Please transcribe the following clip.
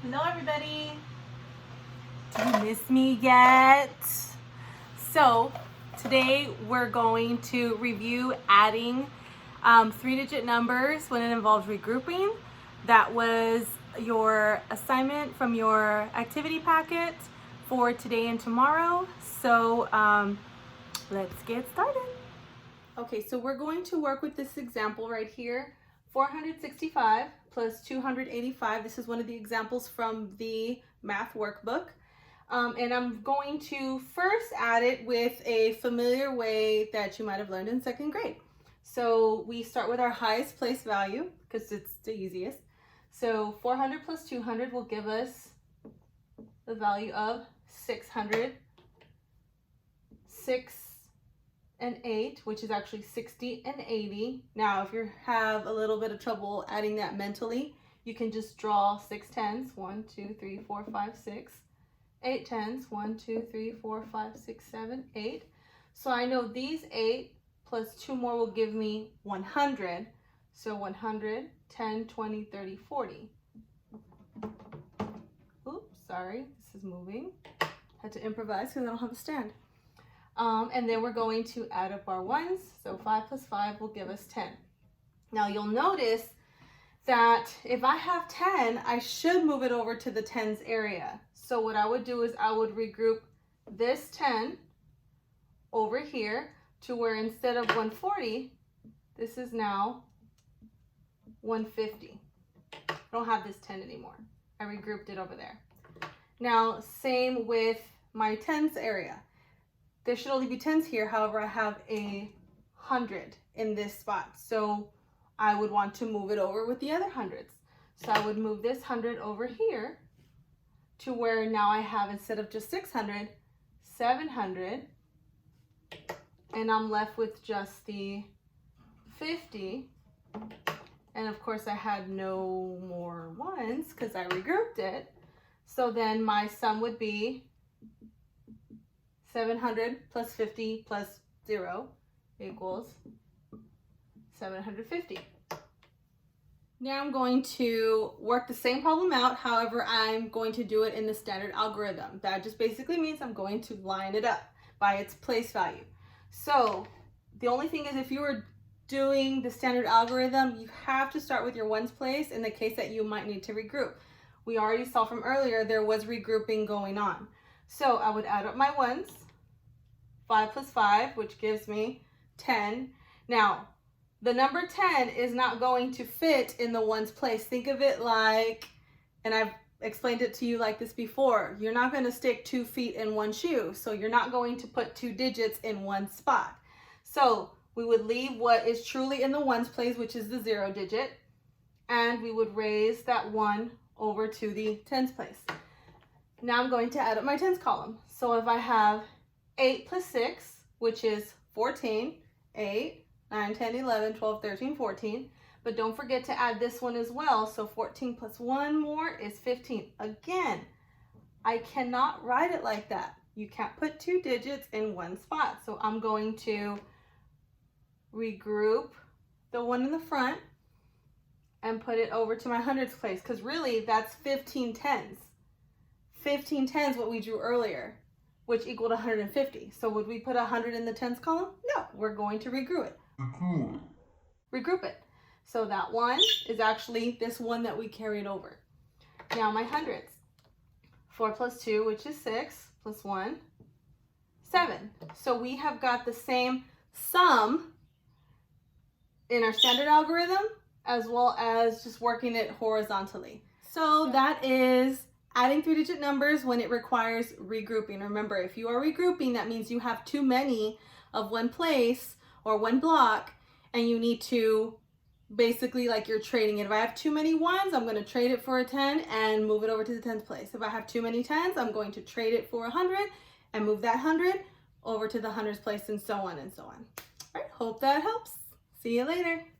Hello everybody. Do you miss me yet? So today we're going to review adding 3-digit numbers when it involves regrouping. That was your assignment from your activity packet for today and tomorrow. So let's get started. Okay, so we're going to work with this example right here. 465 plus 285. This is one of the examples from the math workbook. And I'm going to first add it with a familiar way that you might have learned in second grade. So we start with our highest place value because it's the easiest. So 400 plus 200 will give us the value of 600. 6 and 8, which is actually 60 and 80. Now, if you have a little bit of trouble adding that mentally, you can just draw 6 tens, 1, 2, 3, 4, 5, 6, 8 tens, 1, 2, 3, 4, 5, 6, 7, 8. So I know these 8 plus 2 more will give me 100. So 100, 10, 20, 30, 40. Oops, sorry, this is moving. Had to improvise because I don't have a stand. And then we're going to add up our ones. So 5 plus 5 will give us 10. Now you'll notice that if I have 10, I should move it over to the tens area. So what I would do is I would regroup this 10 over here to where instead of 140, this is now 150. I don't have this 10 anymore. I regrouped it over there. Now, same with my tens area. There should only be tens here, however, I have 100 in this spot. So I would want to move it over with the other hundreds. So I would move this 100 over here to where now I have, instead of just 600, 700. And I'm left with just the 50. And of course I had no more ones because I regrouped it. So then my sum would be 700 plus 50 plus 0 equals 750. Now I'm going to work the same problem out, however, I'm going to do it in the standard algorithm. That just basically means I'm going to line it up by its place value. So the only thing is, if you were doing the standard algorithm, you have to start with your ones place in the case that you might need to regroup. We already saw from earlier there was regrouping going on. So I would add up my ones. 5 plus 5, which gives me 10. Now, the number 10 is not going to fit in the ones place. Think of it like, and I've explained it to you like this before, you're not going to stick 2 feet in one shoe. So you're not going to put 2 digits in one spot. So we would leave what is truly in the ones place, which is the 0 digit, and we would raise that 1 over to the tens place. Now I'm going to add up my tens column. So if I have 8 plus 6, which is 14, 8, 9, 10, 11, 12, 13, 14. But don't forget to add this one as well. So 14 plus 1 more is 15. Again, I cannot write it like that. You can't put 2 digits in one spot. So I'm going to regroup the one in the front and put it over to my hundreds place, because really that's 15 tens. 15 tens, what we drew earlier, which equaled 150. So would we put 100 in the tens column? No, we're going to regroup it. Regroup it. So that one is actually this one that we carried over. Now my hundreds. 4 plus 2, which is 6, plus 1, 7. So we have got the same sum in our standard algorithm as well as just working it horizontally. So that is adding 3-digit numbers when it requires regrouping. Remember, if you are regrouping, that means you have too many of one place or one block, and you need to basically, like, you're trading it. If I have too many ones, I'm going to trade it for a 10 and move it over to the 10th place. If I have too many tens, I'm going to trade it for 100 and move that 100 over to the hundreds place, and so on and so on. All right, hope that helps. See you later.